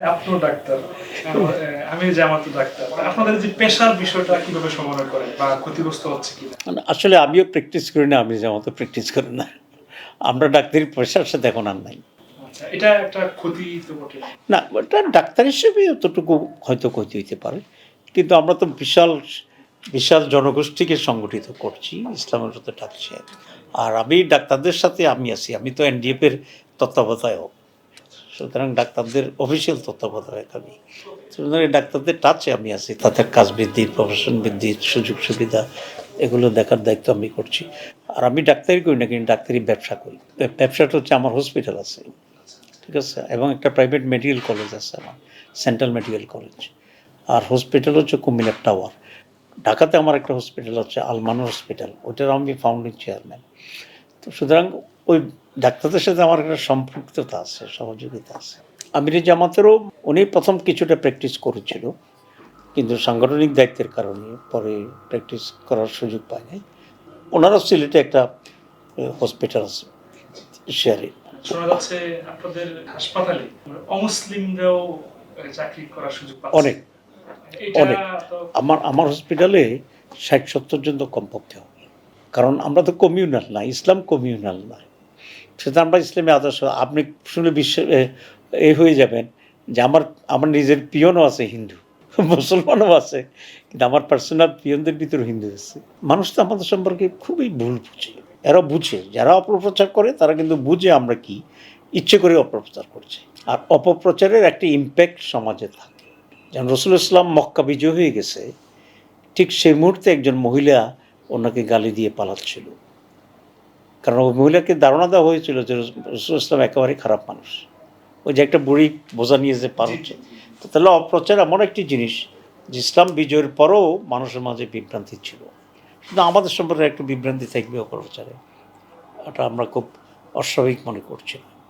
আপনিও ডাক্তার, আমি জামাতো ডাক্তার। আপনাদের যে পেশার বিষয়টা কিভাবে সমাধান করেন বা ক্ষতিগ্রস্ত হচ্ছে কিনা? মানে আসলে আমিও প্র্যাকটিস করি না, আপনি যেমন প্র্যাকটিস করেন না। আমরা ডাক্তারি পেশার সাথে এখন আর নাই। আচ্ছা, এটা একটা ক্ষতি তো বটে। না, ওটা ডাক্তার হিসেবে অতটুকু হয়তো ক্ষতি হইতে পারে, কিন্তু আমরা তো বিশাল বিশাল জনগোষ্ঠীকে সংগঠিত করছি, ইসলামের সাথে ডাকছি। আর আমি ডাক্তারদের সাথে আমি আছি, আমি তো এনডিএফ এর তত্ত্বাবধায়ক, সুতরাং ডাক্তারদের অফিসিয়াল তত্ত্বাবধায়ক আমি। সুতরাং এই ডাক্তারদের টাচে আমি আছি, তাদের কাজ বৃদ্ধি, প্রফেশন বৃদ্ধি, সুযোগ সুবিধা এগুলো দেখার দায়িত্ব আমি করছি। আর আমি ডাক্তারি করি না, কিন্তু ডাক্তারি ব্যবসা করি। ব্যবসাটা হচ্ছে আমার হসপিটাল আছে, ঠিক আছে, এবং একটা প্রাইভেট মেডিকেল কলেজ আছে আমার, সেন্ট্রাল মেডিকেল কলেজ। আর হসপিটাল হচ্ছে কুমিল্লার টাওয়ার। ঢাকাতে আমার একটা হসপিটাল হচ্ছে আলমানো হসপিটাল, ওইটার আমি ফাউন্ডিং চেয়ারম্যান। তো সুতরাং ওই ডাক্তারদের সাথে আমার একটা সম্পৃক্ততা আছে, সহযোগিতা আছে। আমির জামাতেরও উনি প্রথম কিছুটা প্র্যাকটিস করেছিল, কিন্তু সাংগঠনিক দায়িত্বের কারণে পরে প্র্যাকটিস করার সুযোগ পায় নাই। ওনারও সিলেটে একটা হসপিটাল আছে শেয়ারে। শোনা যাচ্ছে আপনাদের হাসপাতালে অমুসলিমরাও চাকরি করার সুযোগ পাচ্ছে। অনেক এটা অনেক তো আমার হসপিটালে 60-70 জন তো কমপক্ষে হবে, কারণ আমরা তো কমিউনাল না, ইসলাম কমিউনাল না। সেটা আমরা ইসলামী আদর্শ, আপনি শুনে এ হয়ে যাবেন যে আমার আমার নিজের পিয়নও আছে হিন্দু, মুসলমানও আছে, কিন্তু আমার পার্সোনাল পিয়নদের ভিতরে হিন্দু আছে। মানুষ তো আমাদের সম্পর্কে খুবই ভুল বুঝে, এরা বুঝে, যারা অপপ্রচার করে তারা কিন্তু বুঝে আমরা কি ইচ্ছে করে অপপ্রচার করছে। আর অপপ্রচারের একটা ইম্প্যাক্ট সমাজে থাকে। যেমন রসুল ইসলাম মক্কা বিজয় হয়ে গেছে, ঠিক সেই মুহূর্তে একজন মহিলা ওনাকে গালি দিয়ে পালাচ্ছিল, কারণ ওই মহিলাকে ধারণা দেওয়া হয়েছিল যে রসুল ইসলাম একেবারে খারাপ মানুষ। ওই যে একটা বুড়ি বোঝা নিয়ে যে পালাচ্ছে, তো তাহলে অপ্রচার এমন একটি জিনিস যে ইসলাম বিজয়ের পরও মানুষের মাঝে বিভ্রান্তি ছিল। কিন্তু আমাদের সম্পর্কে একটু বিভ্রান্তি থাকবে অপপ্রচারে, ওটা আমরা খুব অস্বাভাবিক মনে করছি।